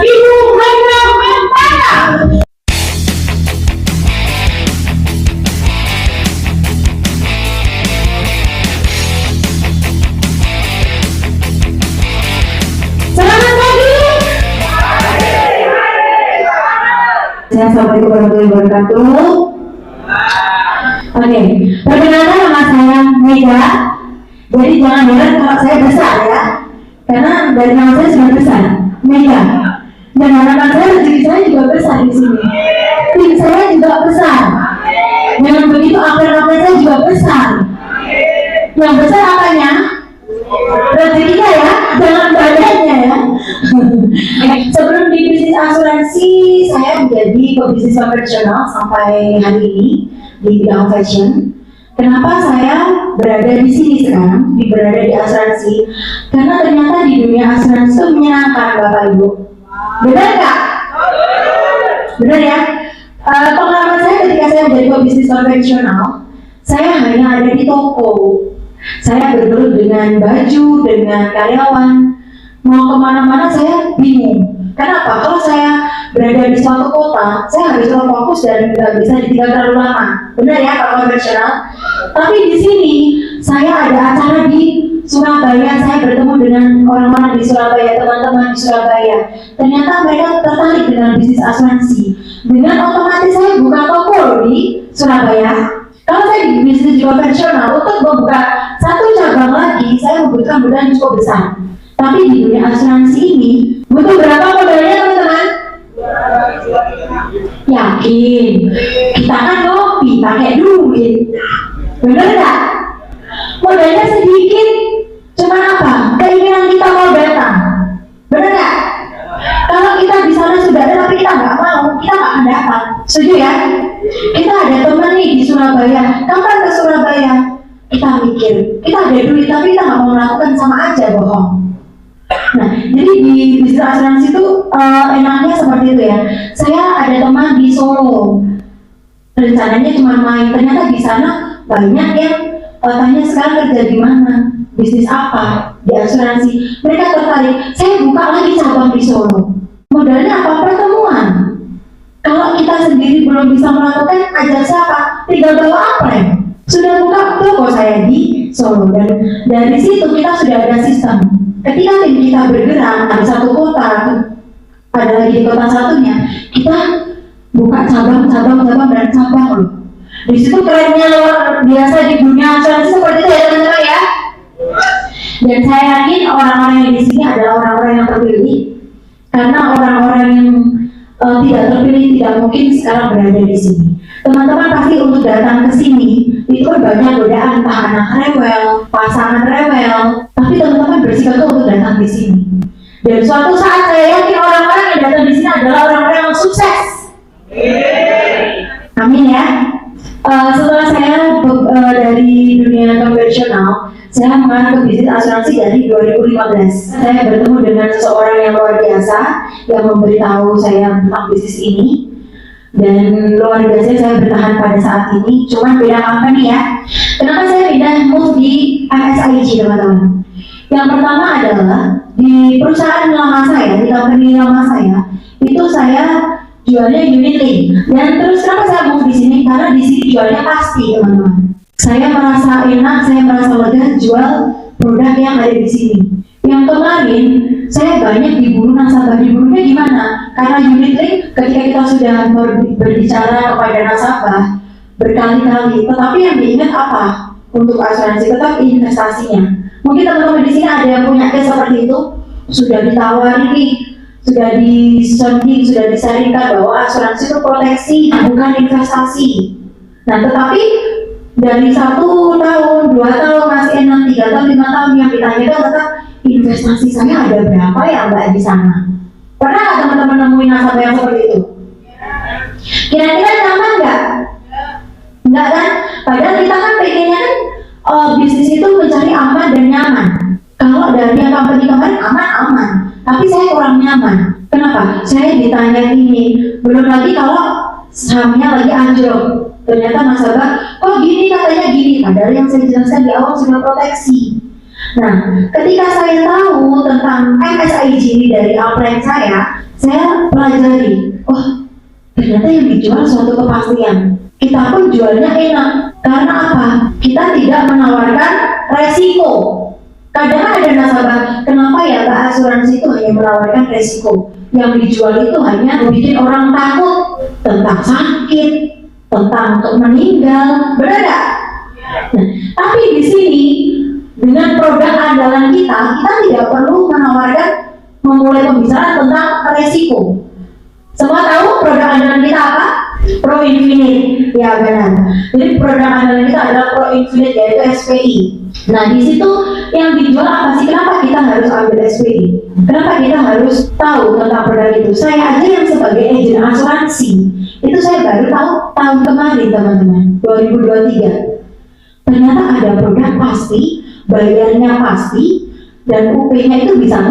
Ibu hanya membara. Selamat pagi. Assalamualaikum warahmatullahi wabarakatuh. Oke, perkenalkan nama saya Mega. Jadi jangan heran kalau saya besar ya, karena dari nama saya sudah besar, Mega. Dan harapan saya rezeki saya juga besar di sini. Tim saya juga besar. Dengan begitu akar-akar saya juga besar. Yang besar apanya? Rezekinya ya, jangan badannya ya. Sebelum di bisnis asuransi, saya menjadi pebisnis konvensional sampai hari ini di bidang fashion. Kenapa saya berada di sini sekarang, berada di asuransi? Karena ternyata di dunia asuransi itu menyenangkan, Bapak Ibu. Benar nggak? Benar ya? Pengalaman saya ketika saya menjadi pebisnis konvensional, saya hanya ada di toko. Saya bergelut dengan baju, dengan karyawan. Mau kemana-mana saya bingung. Kenapa? Kalau saya berada di suatu kota, saya harus terlalu fokus dan nggak bisa ditinggal terlalu lama. Benar ya, kalau konvensional. Tapi di sini saya ada acara di Surabaya. Saya bertemu dengan orang-orang di Surabaya, teman-teman di Surabaya. Ternyata mereka tertarik dengan bisnis asuransi. Dengan otomatis saya buka toko di Surabaya. Kalau saya di bisnis konvensional, untuk membuka satu cabang lagi, saya membutuhkan modal yang cukup besar. Tapi di dunia asuransi ini, butuh berapa modalnya teman-teman? Yakin? Kita kan ngopi, pakai duit. Bener nggak? Modalnya sedikit, cuma apa? Keinginan kita mau datang. Bener nggak? Kalau kita di sana sudah ada, tapi kita nggak mau, kita nggak akan dapat. Setuju ya? Kita ada teman nih di Surabaya, kapan ke Surabaya? Kita mikir, kita ada duit, tapi kita nggak mau melakukan, sama aja bohong. Nah, jadi di bisnis asuransi itu enaknya seperti itu ya. Saya ada teman di Solo, rencananya cuma main, ternyata di sana banyak yang tanya sekarang kerja di mana, bisnis apa, di asuransi. Mereka tertarik, saya buka lagi cabang di Solo. Modalnya apa? Pertemuan. Kalau kita sendiri belum bisa melakukan, ajak siapa? Tinggal bawa apren. Sudah buka toko saya di Solo, dan dari situ kita sudah ada sistem. Ketika tim kita bergerak di satu kota, ada lagi di kota satunya, kita buka cabang dan cabang loh. Di situ kerennya luar biasa di dunia asuransi seperti itu ya teman-teman ya. Dan saya yakin orang-orang yang di sini adalah orang-orang yang terpilih, karena orang-orang yang tidak terpilih tidak mungkin sekarang berada di sini. Teman-teman pasti untuk datang ke sini itu banyak godaan, entah anak rewel, pasangan rewel, tapi teman-teman bersikeras untuk datang di sini. Dan suatu saat saya yakin orang-orang yang datang di sini adalah orang-orang yang sukses. Amin ya. Setelah saya dari dunia konvensional, saya mengarah ke bisnis asuransi dari 2015. Saya bertemu dengan seseorang yang luar biasa yang memberitahu saya tentang bisnis ini, dan luar biasa saya bertahan pada saat ini. Cuman beda company ya. Kenapa saya pindah move di MSIG teman-teman? Yang pertama adalah di perusahaan lama saya, di company lama saya, itu saya jualnya unit link. Dan terus kenapa saya move di sini? Karena di sini jualnya pasti teman-teman. Saya merasa enak, saya merasa lega jual produk yang ada di sini. Yang kemarin saya banyak diburu nasabah. Diburunya gimana? Karena unit link ketika kita sudah berbicara kepada nasabah berkali-kali, tetapi yang diingat apa? Untuk asuransi tetap investasinya. Mungkin teman-teman di sini ada yang punya case seperti itu, sudah ditawari, sudah disonding, sudah disaringkan bahwa asuransi itu proteksi, bukan investasi. Nah, tetapi dari 1 tahun, 2 tahun masih enak, 3 tahun, 5 tahun yang ditanyakan tetap investasi saya ada berapa ya Mbak di sana? Pernah nggak teman-teman nemuin nasabah yang seperti itu? Kira-kira nyaman nggak? Enggak kan? Padahal kita kan pengennya kan bisnis itu mencari aman dan nyaman. Kalau dari yang company kemarin aman, tapi saya kurang nyaman. Kenapa? Saya ditanya ini, belum lagi kalau sahamnya lagi anjlok. Ternyata nasabah, kok gini katanya gini. Padahal yang saya jelaskan di awal sudah proteksi. Nah, ketika saya tahu tentang MSIG ini dari upline saya saya pelajari, oh ternyata yang dijual suatu kepastian. Kita pun jualnya enak, karena apa? Kita tidak menawarkan resiko. Kadang ada nasabah, kenapa ya Mbak asuransi itu hanya menawarkan resiko? Yang dijual itu hanya bikin orang takut tentang sakit, tentang untuk meninggal, benar nggak? Nah, tapi di sini dengan produk andalan kita tidak perlu menawarkan memulai pembicaraan tentang resiko. Semua tahu produk andalan kita apa? Pro Infinite, ya benar. Jadi produk andalan kita adalah Pro Infinite, yaitu SPI. Nah di situ yang dijual apa sih? Kenapa kita harus ambil SPI? Kenapa kita harus tahu tentang produk itu? Saya aja yang sebagai agen asuransi itu saya baru tahu tahun kemarin teman-teman, 2023. Ternyata ada produk pasti, bayarnya pasti, dan UP-nya itu bisa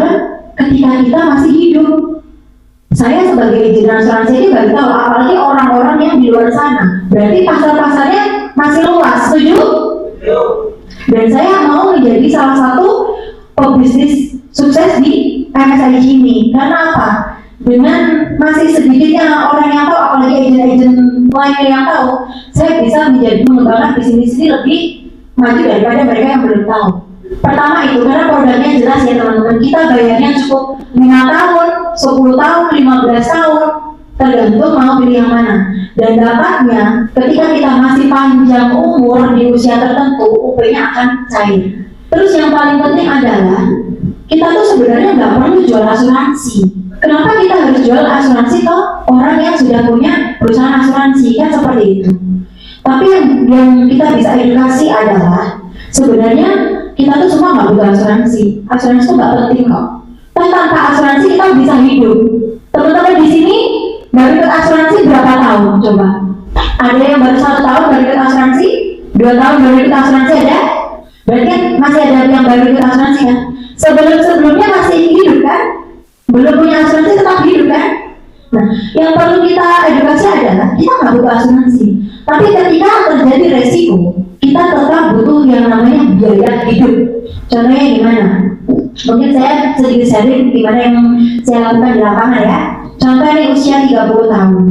ketika kita masih hidup. Saya sebagai agen asuransi ini baru tahu, apalagi orang-orang yang di luar sana. Berarti pasar-pasarnya masih luas, setuju? Dan saya mau menjadi salah satu pebisnis sukses di MSIG ini. Karena apa? Dengan masih sedikitnya orang yang tahu, apalagi agen-agen lainnya yang tahu, saya bisa menjadi mengembangkan bisnis ini lebih maju daripada mereka yang belum tahu. Pertama itu karena produknya jelas ya teman-teman, kita bayarnya cukup 5 tahun, 10 tahun, 15 tahun, tergantung mau pilih yang mana. Dan dapatnya ketika kita masih panjang umur di usia tertentu, UP-nya akan cair. Terus yang paling penting adalah kita tuh sebenarnya nggak perlu jual asuransi. Kenapa kita harus jual asuransi ke orang yang sudah punya perusahaan asuransi? Kan seperti itu. Tapi yang kita bisa edukasi adalah sebenarnya kita tuh semua nggak butuh asuransi. Asuransi itu nggak penting kok. Tanpa asuransi kita bisa hidup. Teman-teman di sini baru ikut asuransi berapa tahun? Coba. Ada yang baru 1 tahun baru ikut asuransi? 2 tahun baru ikut asuransi ada? Berarti kan masih ada yang baru ikut asuransi kan? Sebelumnya masih hidup kan? Belum punya asuransi tetap hidup kan? Nah, yang perlu kita edukasi adalah kita nggak butuh asuransi. Tapi ketika terjadi resiko, kita tetap butuh yang namanya biaya hidup. Contohnya gimana? Mungkin saya sedikit sharing gimana yang saya lakukan di lapangan ya. Contohnya nih usia 30 tahun.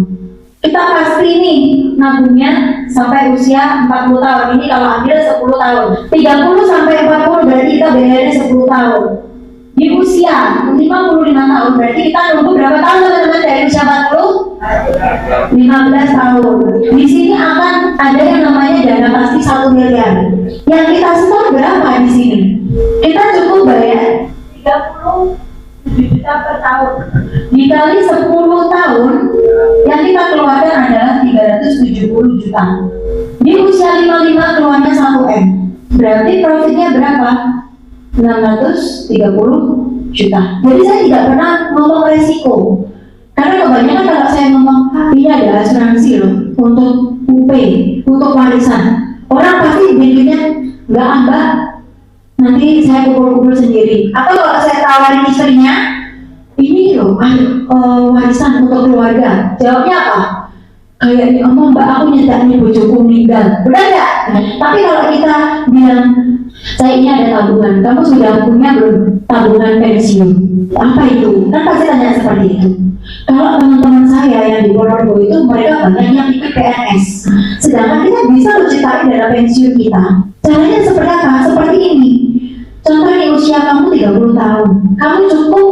Kita pasti nih nabungnya sampai usia 40 tahun. Ini kalau ambil 10 tahun. 30 sampai 40 berarti kita bayarnya 10 tahun. Di usia 55 tahun berarti kita nunggu berapa tahun teman-teman dari usia 40? 15 tahun. Di sini akan ada yang namanya dana pasti 1 miliar. Yang kita setor berapa di sini? Kita cukup bayar 30 juta per tahun. Dikali 10 tahun, yang kita keluarkan adalah 370 juta. Di usia 55 keluarnya 1 M. Berarti profitnya berapa? 630 juta. Jadi saya tidak pernah ngomong resiko. Karena kebanyakan kalau saya ngomong, ini ada asuransi loh untuk UP, untuk warisan. Orang pasti bikinnya nggak Mbak, nanti saya kumpul-kumpul sendiri. Atau kalau saya tawarin istrinya, ini loh, warisan untuk keluarga. Jawabnya apa? Kayaknya Mbak, aku nyatanya bojoku meninggal. Benar nggak? Tapi kalau kita bilang, saya ini ada tabungan, kamu sudah punya belum tabungan pensiun? Apa itu? Kan pasti tanya seperti itu. Kalau teman-teman saya yang di Ponorogo itu mereka banyak yang ikut PNS, sedangkan kita bisa loh ceritain dana pensiun kita. Caranya seperti apa? Seperti ini. Contoh di usia kamu 30 tahun, kamu cukup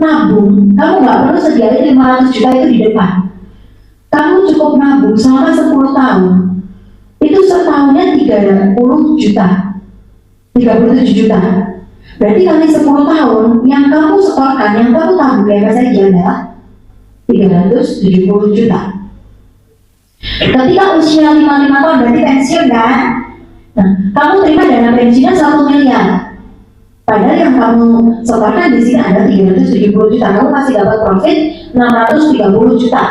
nabung, kamu nggak perlu sediain 500 juta itu di depan. Kamu cukup nabung selama 10 tahun, itu setahunnya 30 juta. 37 juta. Berarti kali 10 tahun yang kamu setorkan, yang kamu tabung bebas saja adalah 370 juta. Ketika usia 55 tahun berarti pensiun kan? Nah, kamu terima dana pensiunnya 1 miliar. Padahal yang kamu setorkan di sini ada 370 juta. Kamu masih dapat profit 630 juta.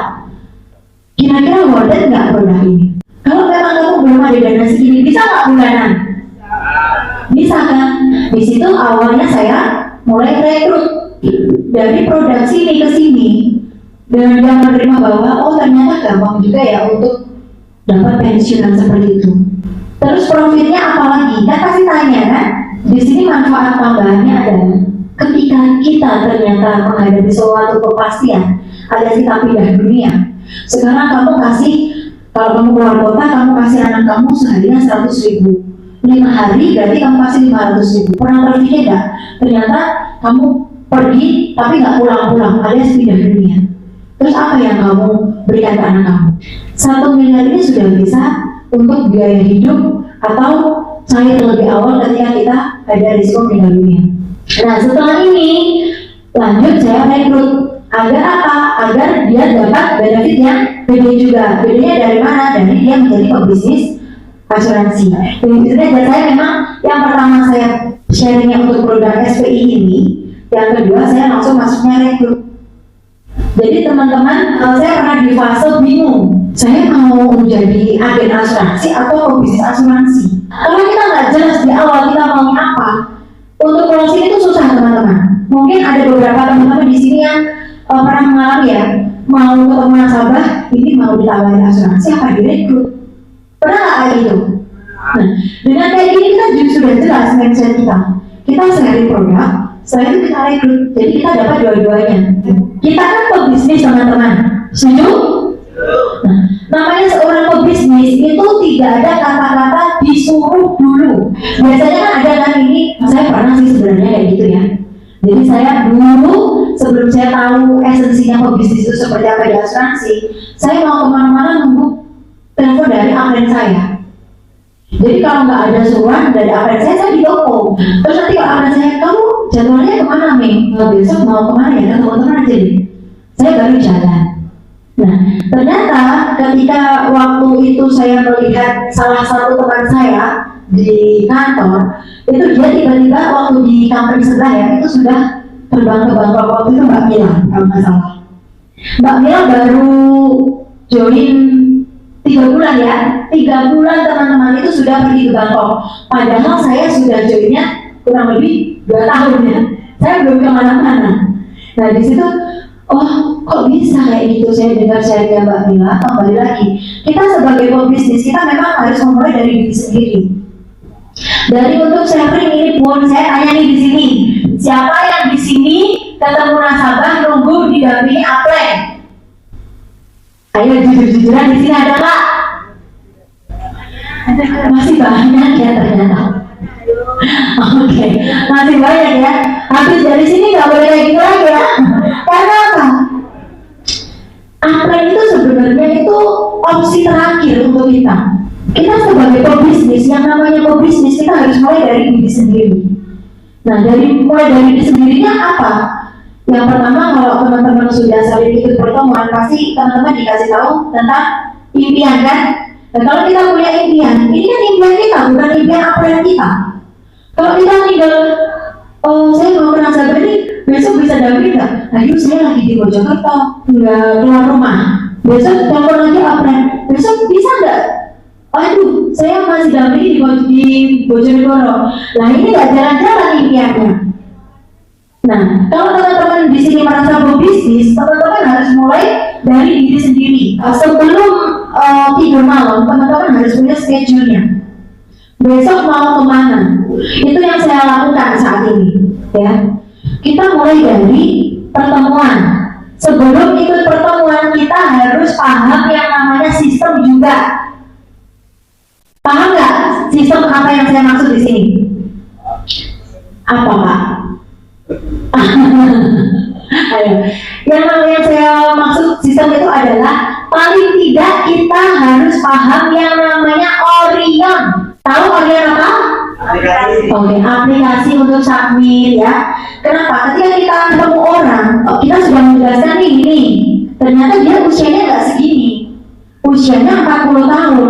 Kira-kira worth it nggak produk ini? Kalau memang kamu belum ada dana segini, bisa nggak bulanan? Bisa kan? Di situ awalnya saya mulai rekrut dari produk sini ke sini dan dia menerima bahwa oh ternyata gampang juga ya untuk dapat pensiunan seperti itu. Terus profitnya apa lagi? Kan pasti tanya kan? Di sini manfaat tambahannya adalah ketika kita ternyata menghadapi suatu kepastian, alias kita pindah dunia. Sekarang kamu kasih, kalau kamu keluar kota, kamu kasih anak kamu seharian 100.000. 5 hari berarti kamu kasih 500.000. Pernah terpikir nggak? Ternyata kamu pergi tapi nggak pulang-pulang, alias pindah dunia. Terus apa yang kamu berikan ke anak kamu? 1 miliar ini sudah bisa untuk biaya hidup atau cair lebih awal ketika kita ada risiko meninggal dunia. Nah, setelah ini lanjut saya rekrut. Agar apa? Agar dia dapat benefit yang gede juga. Bedanya dari mana? Dari dia menjadi pebisnis asuransi. Jadi saya memang yang pertama saya sharingnya untuk produk SPI ini, yang kedua saya langsung masuknya rekrut. Jadi teman-teman, saya pernah di fase bingung. Saya mau menjadi agen asuransi atau pebisnis asuransi. Karena kita nggak jelas di awal kita mau apa. Untuk closing itu susah teman-teman. Mungkin ada beberapa teman-teman di sini yang pernah mengalami ya, mau ketemu nasabah, ini mau ditawarin asuransi apa direkrut. Pernah nggak kayak gitu? Nah, dengan kayak gini kita sudah jelas mindset kita. Kita sharing produk, setelah itu kita rekrut, jadi kita dapat dua-duanya. Kita kan pebisnis teman-teman, setuju? Nah, namanya seorang pebisnis itu tidak ada kata-kata disuruh dulu. Biasanya kan ada kan ini, saya pernah sih sebenarnya kayak gitu ya. Jadi saya dulu sebelum saya tahu esensinya pebisnis itu seperti apa di asuransi, saya mau kemana-mana nunggu telepon dari agent saya. Jadi kalau nggak ada suruhan dari agent saya di toko. Terus nanti kalau agent saya, kamu jadwalnya kemana Ming? Besok mau kemana ya? Ketemu teman aja deh. Saya baru jalan. Nah, ternyata ketika waktu itu saya melihat salah satu teman saya di kantor, itu dia tiba-tiba waktu di company sebelah ya, itu sudah terbang ke Bangkok. Waktu itu Mbak Mila, kalau nggak salah. Mbak Mila baru join 3 bulan ya, 3 bulan teman-teman itu sudah pergi ke Bangkok. Padahal saya sudah joinnya kurang lebih 2 tahun ya, saya belum kemana-mana. Nah di situ, oh kok bisa kayak gitu, saya dengar sharingnya Mbak Mila. Kembali lagi, kita sebagai pebisnis kita memang harus memulai dari diri sendiri. Dari untuk sharing ini pun saya tanya nih di sini, siapa yang di sini ketemu nasabah nunggu didampingi upline? Ayo jujur-jujuran di sini ada nggak? Masih banyak ya ternyata. Oke, masih banyak ya. Habis dari sini nggak boleh kayak gitu lagi ya. Karena apa? Upline itu sebenarnya itu opsi terakhir untuk kita. Kita sebagai pebisnis, yang namanya pebisnis kita harus mulai dari diri sendiri. Nah, mulai dari diri sendirinya apa? Yang pertama, kalau teman-teman sudah sering ikut pertemuan, pasti teman-teman dikasih tahu tentang impian kan? Dan kalau kita punya impian, ini kan impian kita, bukan impian upline kita. Kalau kita tinggal, oh saya mau ke nasabah ini, besok bisa damping nggak? Ayo saya lagi di Mojokerto, nggak keluar rumah. Besok telepon lagi upline, besok bisa nggak? Aduh, saya masih dampingi di Bojonegoro. Nah ini nggak jalan-jalan impiannya. Nah, kalau teman-teman di sini merasa berbisnis, teman-teman harus mulai dari diri sendiri. Sebelum tidur malam, teman-teman harus punya schedule-nya. Besok mau kemana? Itu yang saya lakukan saat ini. Ya, kita mulai dari pertemuan. Sebelum ikut pertemuan, kita harus paham yang namanya sistem juga. Paham nggak sistem apa yang saya maksud di sini? Apa Pak? Ayo. Yang saya maksud sistem itu adalah paling tidak kita harus paham yang namanya Orion. Tahu Orion apa? Oke, aplikasi untuk submit ya. Kenapa? Ketika kita ketemu orang, kita sudah menjelaskan ini. Ternyata dia usianya nggak segini, usianya 40 tahun.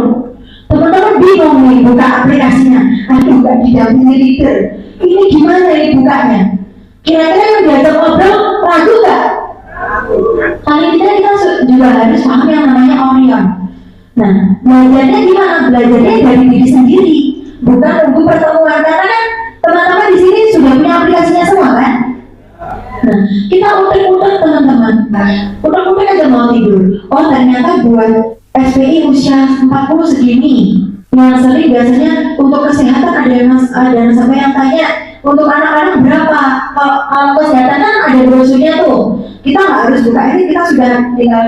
Teman-teman bingung nih buka aplikasinya, aduh nggak didampingi leader. Ini gimana nih bukanya? Kira-kira yang diajak ngobrol ragu nggak? Kali ini kita juga harus paham yang namanya Orion. Nah, belajarnya gimana? Belajarnya dari diri sendiri, bukan nunggu pertemuan. Karena kan teman-teman di sini sudah punya aplikasinya semua kan? Nah, kita utek-utek teman-teman. Utek-utek aja mau tidur. Oh ternyata buat SPI usia 40 segini. Yang sering biasanya untuk kesehatan ada nasabah yang tanya untuk anak-anak berapa? kalau kesehatan kan ada brosurnya tuh. Kita nggak harus buka ini, kita sudah tinggal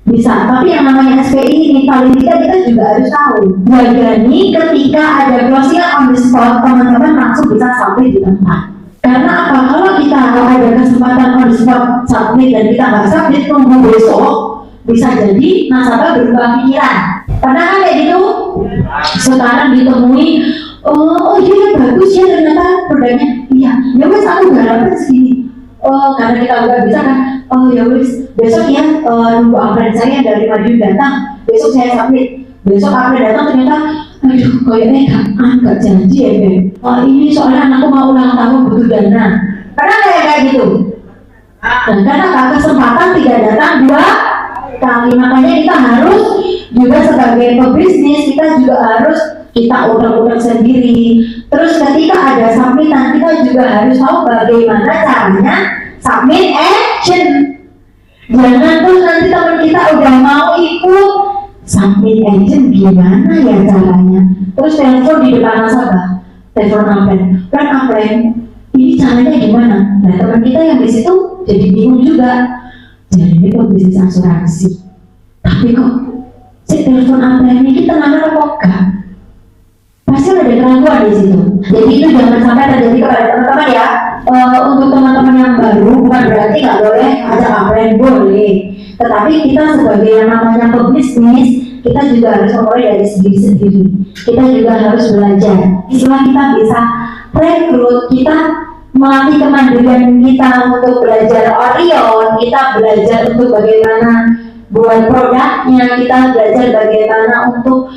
bisa. Tapi yang namanya SPI ini paling tidak kita juga harus tahu. Jadi ketika ada closing on the spot, teman-teman langsung bisa sampai di tempat. Karena apa? Kalau kita ada kesempatan on the spot submit dan kita nggak submit, tunggu besok, bisa jadi nasabah berubah pikiran. Pernah kan kayak gitu? Sekarang ditemui, oh iya bagus ya ternyata produknya. Iya, ya wes aku garapan segini. Oh karena kita nggak bisa kan? Oh ya wes besok ya nunggu upgrade saya dari Madiun datang. Besok saya submit. Besok upgrade datang ternyata, aduh kayaknya nggak janji ya Ben. Oh ini soalnya anakku mau ulang tahun butuh dana. Pernah kayak gitu? Nah, karena nggak kesempatan tidak datang dua kali, makanya kita harus juga sebagai pebisnis kita juga harus kita ulang-ulang sendiri. Terus ketika ada submitan kita juga harus tahu bagaimana caranya submit action. Jangan terus nanti teman kita udah mau ikut submit action gimana ya caranya, terus telepon di depan nasabah, telepon upline, ini caranya gimana? Nah teman kita yang di situ jadi bingung juga. Jadi ini kok bisnis asuransi, tapi kok si telepon upline ini tenang apa enggak? Pasti ada keraguan di situ. Jadi itu jangan sampai terjadi kepada teman-teman ya. Untuk teman-teman yang baru bukan berarti nggak boleh ajak upline, boleh. Tetapi kita sebagai yang namanya pebisnis, kita juga harus mulai dari sendiri-sendiri. Kita juga harus belajar. Setelah kita bisa rekrut, kita melatih kemandirian kita untuk belajar Orion, kita belajar untuk bagaimana buat produknya, kita belajar bagaimana untuk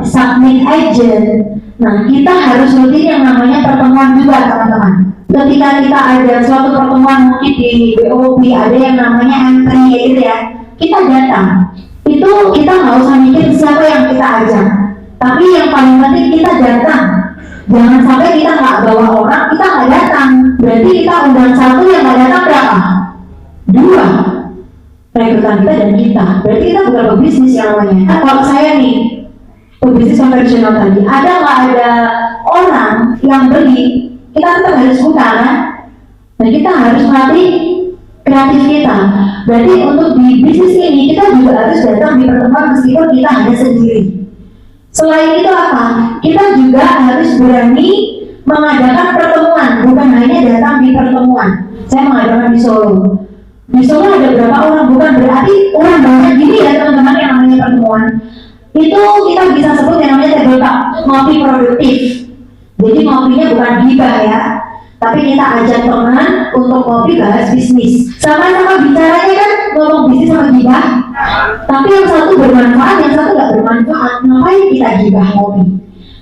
submit agent. Nah, kita harus rutin yang namanya pertemuan juga teman-teman. Ketika kita ada suatu pertemuan mungkin di BOP, ada yang namanya M3 gitu ya, kita datang. Itu kita nggak usah mikir siapa yang kita ajak, tapi yang paling penting kita datang. Jangan sampai kita nggak bawa orang, kita nggak datang. Berarti kita undang satu yang nggak datang berapa? Dua. Rekrutan kita dan kita. Berarti kita bukan pebisnis yang namanya. Nah, kalau saya nih pebisnis konvensional tadi, ada nggak ada orang yang beli, kita tetap harus buka kan? Dan kita harus melatih kreatif kita. Berarti untuk di bisnis ini kita juga harus datang di pertemuan meskipun kita hanya sendiri. Selain itu apa? Kita juga harus berani mengadakan pertemuan, bukan hanya datang di pertemuan. Saya mengadakan di Solo. Di Solo ada berapa orang? Bukan berarti orang banyak gini ya teman-teman yang namanya pertemuan. Itu kita bisa sebut yang namanya tabletop, ngopi produktif. Jadi ngopinya bukan gibah ya, tapi kita ajak teman untuk ngopi bahas bisnis. Sama-sama bicaranya kan ngomong bisnis sama gibah, tapi yang satu bermanfaat, yang satu nggak bermanfaat. Ngapain kita gibah ngopi?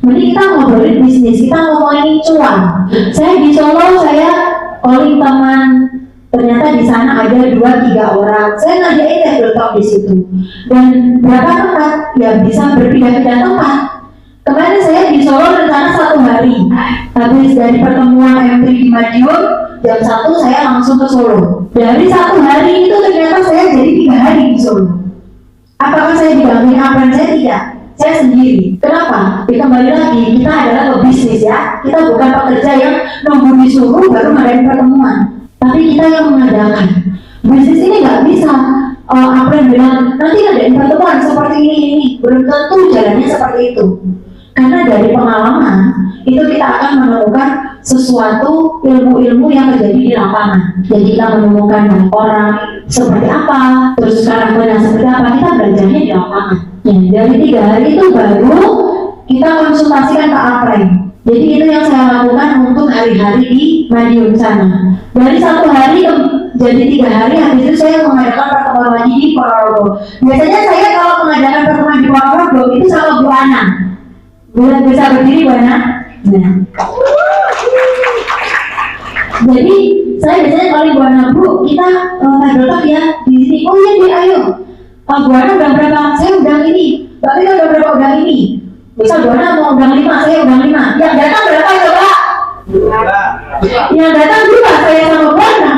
Mending kita ngobrolin bisnis, kita ngomongin cuan. Saya di Solo, saya calling teman, ternyata di sana ada 2-3 orang. Saya ngadain tabletop di situ. Dan berapa tempat? Ya bisa berpindah-pindah tempat. Kemarin saya di Solo rencana 1 hari. Habis dari pertemuan M3 di Madiun, jam 1 saya langsung ke Solo. Dari 1 hari itu ternyata saya jadi 3 hari di Solo. Apakah saya dibantuin apa? Saya tidak. Saya sendiri. Kenapa? Kembali lagi, kita adalah pebisnis ya. Kita bukan pekerja yang nunggu disuruh baru ngadain pertemuan. Tapi kita yang mengadakan. Bisnis ini nggak bisa apa yang bilang nanti ngadain pertemuan seperti ini. Belum tentu jalannya seperti itu. Karena dari pengalaman itu kita akan menemukan sesuatu ilmu-ilmu yang terjadi di lapangan. Jadi kita menemukan orang seperti apa, terus karakternya seperti apa, kita belajarnya di lapangan. Ya, dari 3 hari itu baru kita konsultasikan ke upline. Jadi itu yang saya lakukan untuk hari-hari di Madiun sana. Dari 1 hari jadi 3 hari, habis itu saya mengadakan pertemuan lagi di Ponorogo. Biasanya saya kalau mengadakan pertemuan di Ponorogo itu sama Bu Ana. Bisa berdiri Bu Ana? Nah. Jadi saya biasanya kalau Bu Ana, Bu, kita tabletop ya di sini. Oh iya, ayo. Bu Ana udah berapa? Saya udah ini. Mbak Vika udah berapa udah ini? Misal Bu Ana mau undang 5, saya undang 5. Yang datang berapa coba? Yang datang juga saya sama Bu Ana.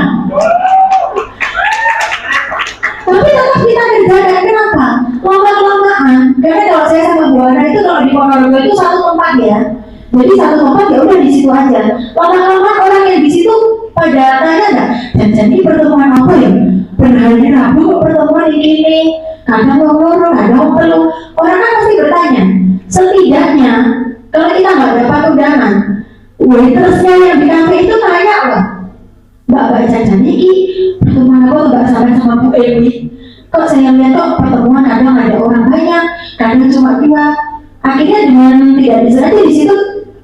Tapi tetap kita kerjakan. Kenapa? Lama-lamaan. Karena kalau saya sama Bu Ana itu kalau di Ponorogo itu 1 tempat ya. Jadi satu tempat ya udah di situ aja. Lama-lama orang yang di situ pada tanya nggak, dan jadi pertemuan apa ya? Berhari Rabu pertemuan ini, kadang ngomong, kadang perlu. Orang kan pasti bertanya. Setidaknya kalau kita nggak dapat undangan, waitersnya yang di kafe itu tanya loh, Mbak Jajan ini pertemuan apa Mbak sama Bu Ewi? Kok saya lihat kok pertemuan kadang ada orang banyak, kadang cuma 2. Akhirnya dengan tidak disengaja di situ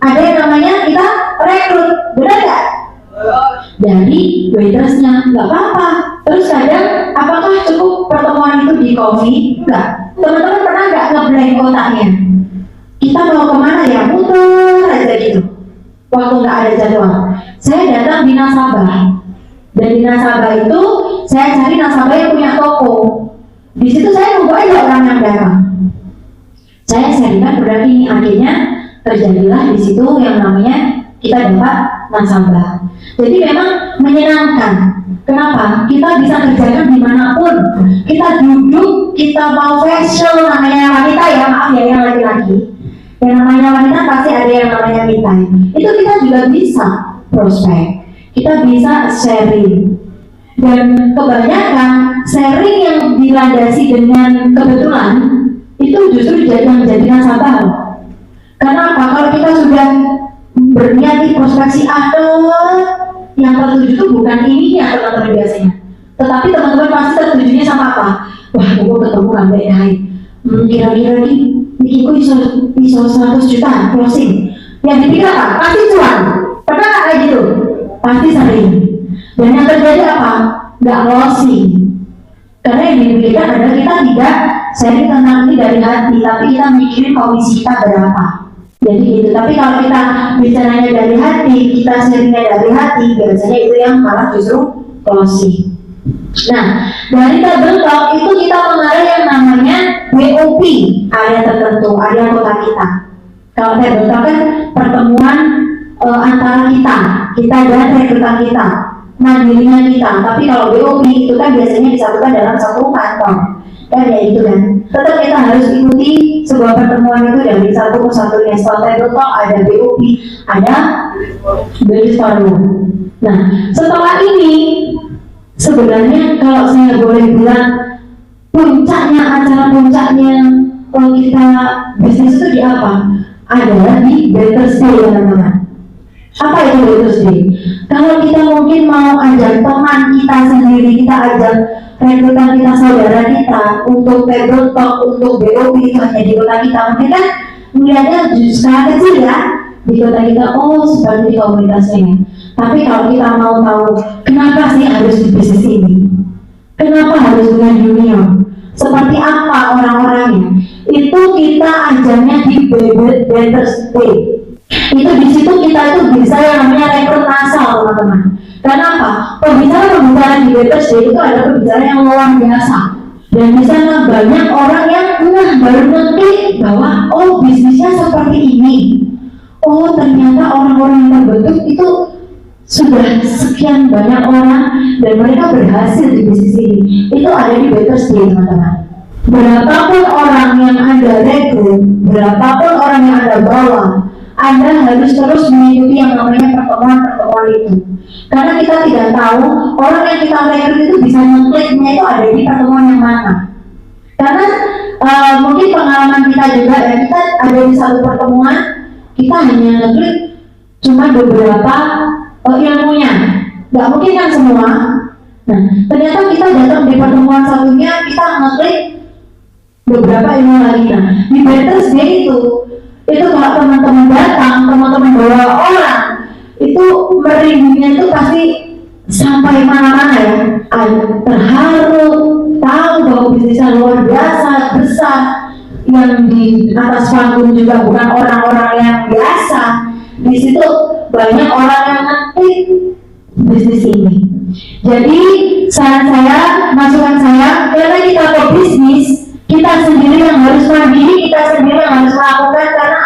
ada yang namanya kita rekrut, benar nggak? Dari waitersnya nggak apa-apa. Terus kadang apakah cukup pertemuan itu di coffee? Enggak. Teman-teman pernah nggak nge-blank kotaknya? Kita mau kemana ya? Muter aja gitu. Waktu nggak ada jadwal. Saya datang di nasabah. Dan di nasabah itu saya cari nasabah yang punya toko. Di situ saya nunggu aja orang yang datang. Saya serikan berarti ini akhirnya terjadilah di situ yang namanya kita dapat nasabah. Jadi memang menyenangkan. Kenapa? Kita bisa kerjakan dimanapun. Kita duduk, kita mau facial, namanya wanita ya, maaf ya yang laki-laki. Yang namanya wanita pasti ada yang namanya me time. Itu kita juga bisa prospek. Kita bisa sharing. Dan kebanyakan sharing yang dilandasi dengan kebetulan itu justru yang menjadi nasabah. Kenapa? Kalau kita sudah berniat di prospeksi yang tertuju itu bukan ini ya teman-teman biasanya. Tetapi teman-teman pasti tertujunya sama apa? Wah, aku ketemu baik baik. Kira-kira ini aku iso 100 juta closing. Yang dipikir apa? Pasti cuan. Pernah nggak kayak gitu? Pasti sering. Dan yang terjadi apa? Nggak closing. Karena yang dipikirkan adalah kita tidak sharing tentang ini dari hati, tapi kita mikirin komisi kita berapa. Jadi gitu. Tapi kalau kita bicaranya dari hati, kita sharingnya dari hati, biasanya itu yang malah justru closing. Nah, dari table talk itu kita mengarah yang namanya BOP, area tertentu, area kota kita. Kalau table talk kan pertemuan antara kita dan rekrutan kita, mandirinya kita. Tapi kalau BOP itu kan biasanya disatukan dalam satu kantor. Dan ya itu kan, tetap kita harus ikuti sebuah pertemuan itu dari satu ke satunya. Setelah table talk ada BOP, ada brainstorming. Nah, setelah ini sebenarnya kalau saya boleh bilang acara puncaknya kalau kita bisnis itu di apa? Adalah di Better Day, teman-teman. Apa itu Better Day? Kalau kita mungkin mau ajak teman kita sendiri, kita ajak rekrutan kita, saudara kita untuk table talk, untuk BOP itu hanya di kota kita, mungkin kan melihatnya sangat kecil ya di kota kita, oh seperti komunitasnya. Tapi kalau kita mau tahu kenapa sih harus di bisnis ini, kenapa harus dengan junior, seperti apa orang-orangnya, itu kita ajarnya di Better Day. Itu di situ kita itu bisa yang namanya rekrut massal, teman-teman. Kenapa? Pembicara di Better Day itu ada pembicara yang luar biasa. Dan di sana banyak orang yang baru ngerti bahwa oh bisnisnya seperti ini. Oh ternyata orang-orang yang terbentuk itu sudah sekian banyak orang dan mereka berhasil di bisnis ini. Itu ada di Better Day, teman-teman. Berapapun orang yang Anda rekrut, berapapun orang yang Anda bawa, Anda harus terus mengikuti yang namanya pertemuan-pertemuan itu. Karena kita tidak tahu orang yang kita rekrut itu bisa mengkliknya itu ada di pertemuan yang mana. Karena mungkin pengalaman kita juga ya, kita ada di satu pertemuan, kita hanya ngeklik cuma beberapa ilmunya, nggak mungkin kan semua. Nah, ternyata kita datang di pertemuan satunya, kita ngeklik beberapa ilmu lagi. Nah, di Better Day itu kalau teman-teman datang, teman-teman bawa orang, itu merindunya itu pasti sampai mana-mana ya. Terharu, tahu bahwa bisnisnya luar biasa, besar, yang di atas panggung juga bukan orang-orang yang biasa. Di situ banyak orang yang ngerti bisnis ini. Jadi saran saya, masukan saya, karena kita ke bisnis, kita sendiri yang harus mandiri, kita sendiri yang harus melakukan. Karena